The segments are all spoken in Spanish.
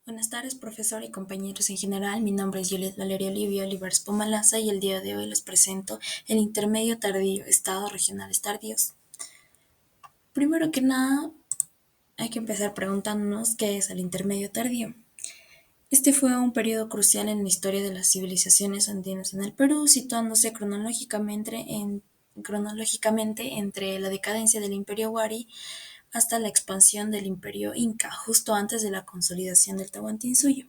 Buenas tardes, profesor y compañeros en general. Mi nombre es Juliet Valeria Olivia Olivares Pomalaza y el día de hoy les presento el intermedio tardío, estados regionales tardíos. Primero que nada, hay que empezar preguntándonos qué es el intermedio tardío. Este fue un periodo crucial en la historia de las civilizaciones andinas en el Perú, situándose cronológicamente entre la decadencia del Imperio Wari hasta la expansión del Imperio Inca, justo antes de la consolidación del Tahuantinsuyo.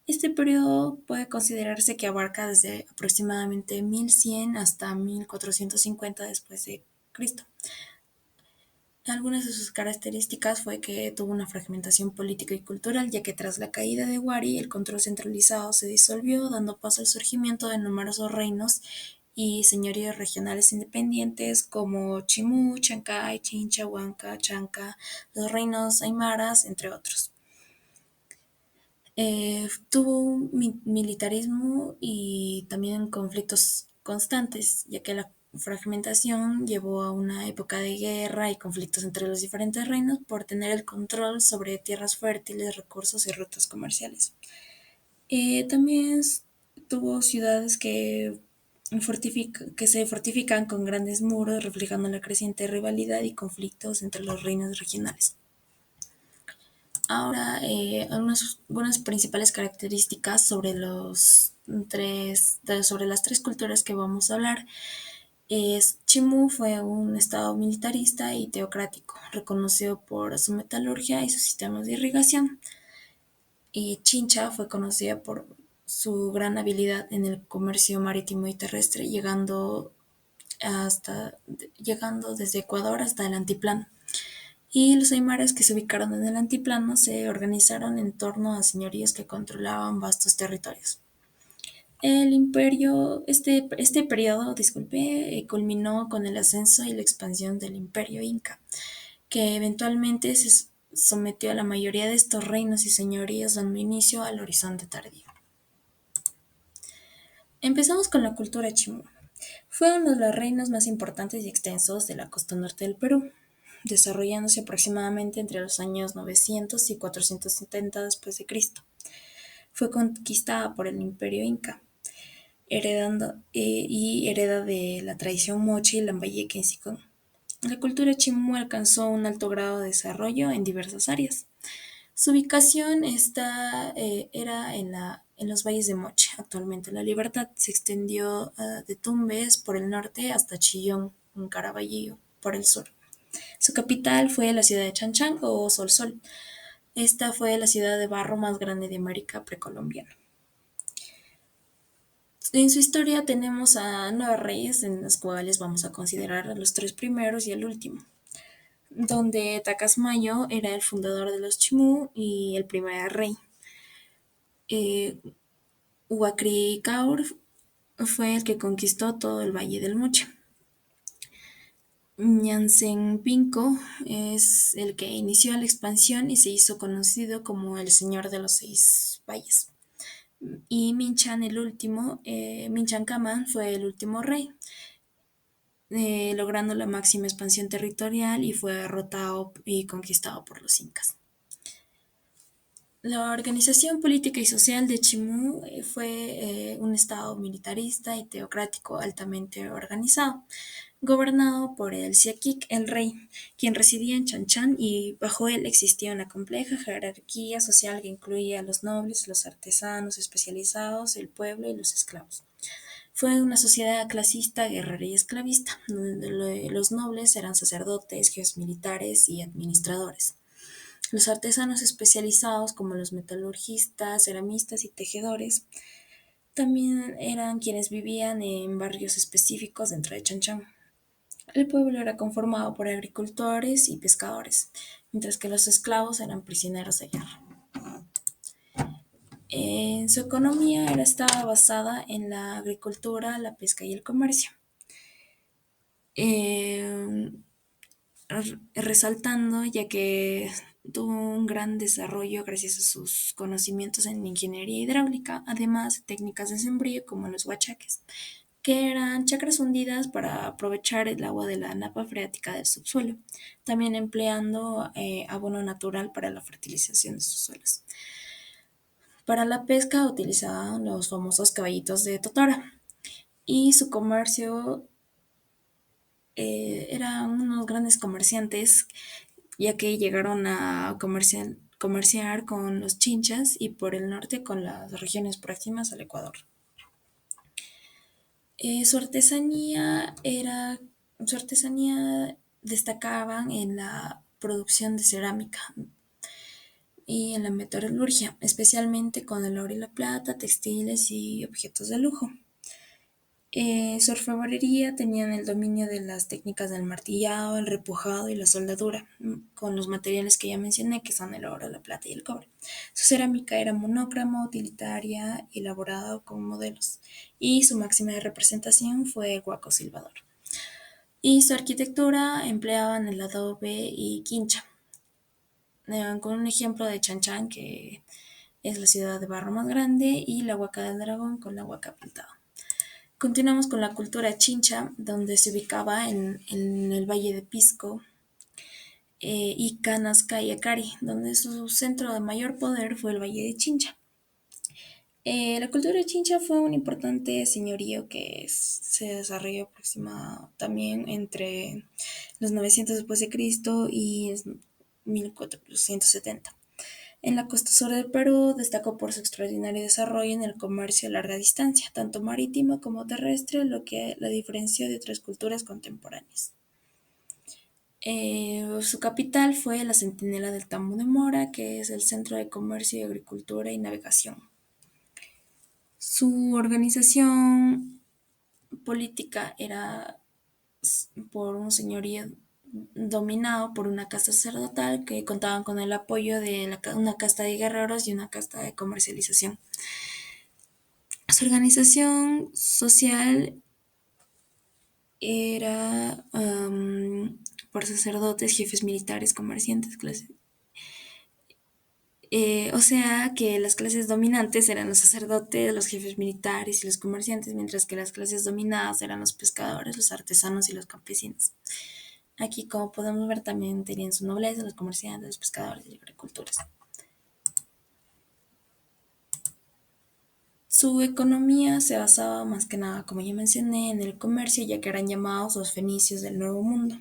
Este periodo puede considerarse que abarca desde aproximadamente 1100 hasta 1450 después de Cristo. Algunas de sus características fue que tuvo una fragmentación política y cultural, ya que tras la caída de Wari, el control centralizado se disolvió, dando paso al surgimiento de numerosos reinos y señoríos regionales independientes como Chimú, Chancay, Chincha, Huanca, Chanca, los reinos aymaras, entre otros. Tuvo un militarismo y también conflictos constantes, ya que la fragmentación llevó a una época de guerra y conflictos entre los diferentes reinos por tener el control sobre tierras fértiles, recursos y rutas comerciales. También tuvo ciudades que se fortifican con grandes muros, reflejando la creciente rivalidad y conflictos entre los reinos regionales. Ahora, algunas principales características sobre las tres culturas que vamos a hablar. Chimú fue un estado militarista y teocrático, reconocido por su metalurgia y sus sistemas de irrigación. Y Chincha fue conocida por su gran habilidad en el comercio marítimo y terrestre, llegando desde Ecuador hasta el Altiplano. Y los aymaras que se ubicaron en el antiplano se organizaron en torno a señoríos que controlaban vastos territorios. Este periodo, culminó con el ascenso y la expansión del imperio inca, que eventualmente se sometió a la mayoría de estos reinos y señoríos, dando inicio al horizonte tardío. Empezamos con la cultura chimú. Fue uno de los reinos más importantes y extensos de la costa norte del Perú, desarrollándose aproximadamente entre los años 900 y 470 después de Cristo. Fue conquistada por el Imperio Inca, hereda de la tradición moche y lambayeque en Sicón. La cultura chimú alcanzó un alto grado de desarrollo en diversas áreas. Su ubicación era en los valles de Moche, actualmente La Libertad. Se extendió de Tumbes por el norte hasta Chillón, en Caraballo, por el sur. Su capital fue la ciudad de Chanchán o Solsol. Esta fue la ciudad de barro más grande de América precolombiana. En su historia tenemos a 9 reyes, en los cuales vamos a considerar a los tres primeros y al último, donde Tacasmayo era el fundador de los Chimú y el primer rey. Eh, Huacricaur fue el que conquistó todo el Valle del Moche. Ñancenpinco es el que inició la expansión y se hizo conocido como el Señor de los Seis Valles. Y Minchan Caman fue el último rey, logrando la máxima expansión territorial y fue derrotado y conquistado por los incas. La organización política y social de Chimú fue un estado militarista y teocrático altamente organizado, gobernado por el Siaquic, el rey, quien residía en Chanchan, y bajo él existía una compleja jerarquía social que incluía a los nobles, los artesanos especializados, el pueblo y los esclavos. Fue una sociedad clasista, guerrera y esclavista, donde los nobles eran sacerdotes, jefes militares y administradores. Los artesanos especializados, como los metalurgistas, ceramistas y tejedores, también eran quienes vivían en barrios específicos dentro de Chanchán. El pueblo era conformado por agricultores y pescadores, mientras que los esclavos eran prisioneros de guerra. Su economía estaba basada en la agricultura, la pesca y el comercio. Eh, Resaltando ya que tuvo un gran desarrollo gracias a sus conocimientos en ingeniería hidráulica, además de técnicas de sembrío como los huachaques, que eran chacras hundidas para aprovechar el agua de la napa freática del subsuelo, también empleando abono natural para la fertilización de sus suelos. Para la pesca utilizaban los famosos caballitos de Totora y su comercio eran unos grandes comerciantes, ya que llegaron a comerciar con los chinchas y por el norte con las regiones próximas al Ecuador. Su artesanía su artesanía destacaban en la producción de cerámica y en la metalurgia, especialmente con el oro y la plata, textiles y objetos de lujo. Su orfebrería tenían el dominio de las técnicas del martillado, el repujado y la soldadura, con los materiales que ya mencioné, que son el oro, la plata y el cobre. Su cerámica era monócroma, utilitaria, elaborada con modelos, y su máxima representación fue el Huaco Silvador. Y su arquitectura empleaban el adobe y quincha, con un ejemplo de Chan Chan, que es la ciudad de barro más grande, y la Huaca del Dragón con la Huaca pintada. Continuamos con la cultura chincha, donde se ubicaba en el Valle de Pisco y Canasca y Acari, donde su centro de mayor poder fue el Valle de Chincha. La cultura chincha fue un importante señorío que se desarrolló también entre los 900 después de Cristo y 1470. En la costa sur del Perú destacó por su extraordinario desarrollo en el comercio a larga distancia, tanto marítimo como terrestre, lo que la diferenció de otras culturas contemporáneas. Su capital fue la Centinela del Tambo de Mora, que es el centro de comercio, agricultura y navegación. Su organización política era por un señorío dominado por una casta sacerdotal que contaban con el apoyo de una casta de guerreros y una casta de comercialización. Su organización social era por sacerdotes, jefes militares, comerciantes, clases. O sea que las clases dominantes eran los sacerdotes, los jefes militares y los comerciantes, mientras que las clases dominadas eran los pescadores, los artesanos y los campesinos. Aquí, como podemos ver, también tenían su nobleza, los comerciantes, los pescadores y los agricultores. Su economía se basaba más que nada, como ya mencioné, en el comercio, ya que eran llamados los fenicios del Nuevo Mundo.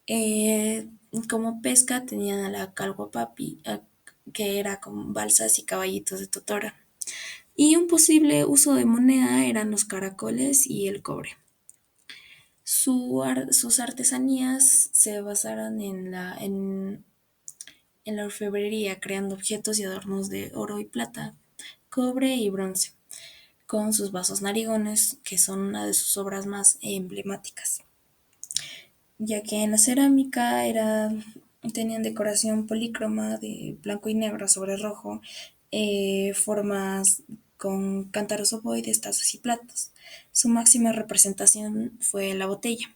Eh, Como pesca tenían a la calguapapi, que era con balsas y caballitos de totora. Y un posible uso de moneda eran los caracoles y el cobre. Sus artesanías se basaron en la orfebrería, creando objetos y adornos de oro y plata, cobre y bronce, con sus vasos narigones, que son una de sus obras más emblemáticas, ya que en la cerámica tenían decoración polícroma de blanco y negro sobre rojo, formas con cántaros ovoides, tazas y platos. Su máxima representación fue la botella.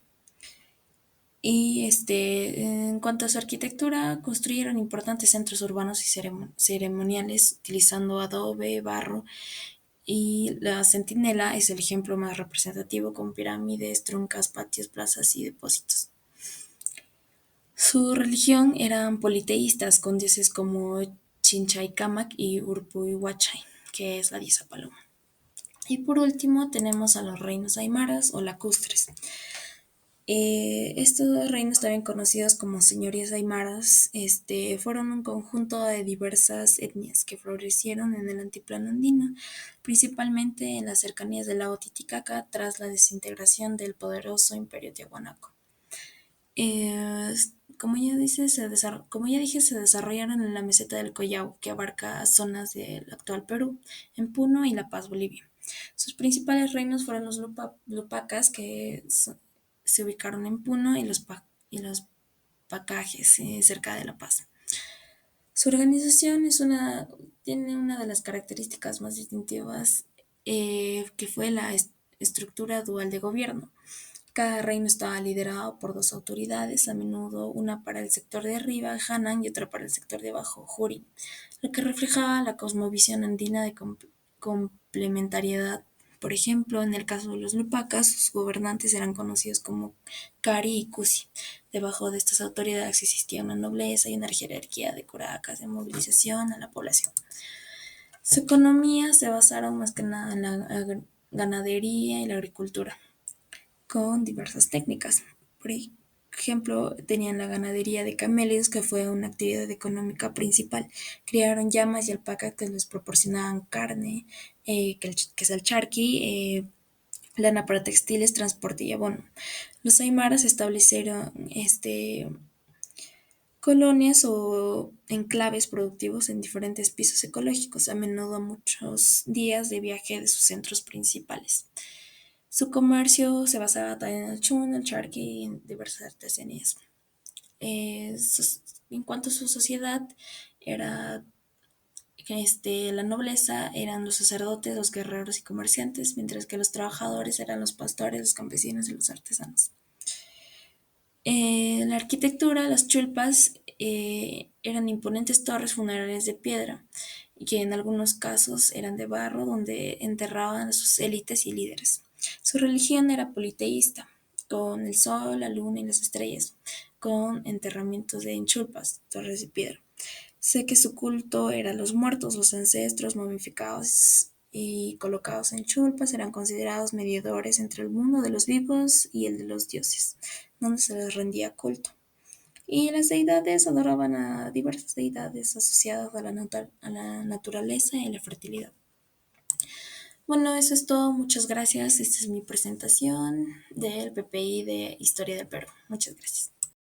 Y en cuanto a su arquitectura, construyeron importantes centros urbanos y ceremoniales utilizando adobe, barro, y la centinela es el ejemplo más representativo, con pirámides, truncas, patios, plazas y depósitos. Su religión eran politeístas, con dioses como Chinchaycamac y Urpuywachay, que es la diosa paloma. Y por último tenemos a los reinos aymaras o lacustres. Estos reinos, también conocidos como señorías aymaras, fueron un conjunto de diversas etnias que florecieron en el altiplano andino, principalmente en las cercanías del lago Titicaca tras la desintegración del poderoso imperio tiahuanaco. Eh, como ya dije, se desarrollaron en la meseta del Collao, que abarca zonas del actual Perú, en Puno y La Paz, Bolivia. Sus principales reinos fueron los Lupacas, que se ubicaron en Puno, y los Pacajes, cerca de La Paz. Su organización tiene una de las características más distintivas, que fue la estructura dual de gobierno. Cada reino estaba liderado por dos autoridades, a menudo una para el sector de arriba, Hanan, y otra para el sector de abajo, Juri, lo que reflejaba la cosmovisión andina de complementariedad. Por ejemplo, en el caso de los Lupacas, sus gobernantes eran conocidos como Cari y Cusi. Debajo de estas autoridades existía una nobleza y una jerarquía de curacas de movilización a la población. Su economía se basaron más que nada en la ganadería y la agricultura, con diversas técnicas. Por ejemplo, tenían la ganadería de camellos, que fue una actividad económica principal. Criaron llamas y alpacas que les proporcionaban carne, que es el charqui, lana para textiles, transporte y abono. Los aymaras establecieron colonias o enclaves productivos en diferentes pisos ecológicos, a menudo a muchos días de viaje de sus centros principales. Su comercio se basaba también en el chun, el charqui y en diversas artesanías. En cuanto a su sociedad, era la nobleza eran los sacerdotes, los guerreros y comerciantes, mientras que los trabajadores eran los pastores, los campesinos y los artesanos. En la arquitectura, las chulpas eran imponentes torres funerarias de piedra, y que en algunos casos eran de barro, donde enterraban a sus élites y líderes. Su religión era politeísta, con el sol, la luna y las estrellas, con enterramientos en chulpas, torres de piedra. Sé que su culto era los muertos, los ancestros momificados y colocados en chulpas eran considerados mediadores entre el mundo de los vivos y el de los dioses, donde se les rendía culto. Y las deidades adoraban a diversas deidades asociadas a a la naturaleza y a la fertilidad. Bueno, eso es todo. Muchas gracias. Esta es mi presentación del PPI de Historia del Perú. Muchas gracias.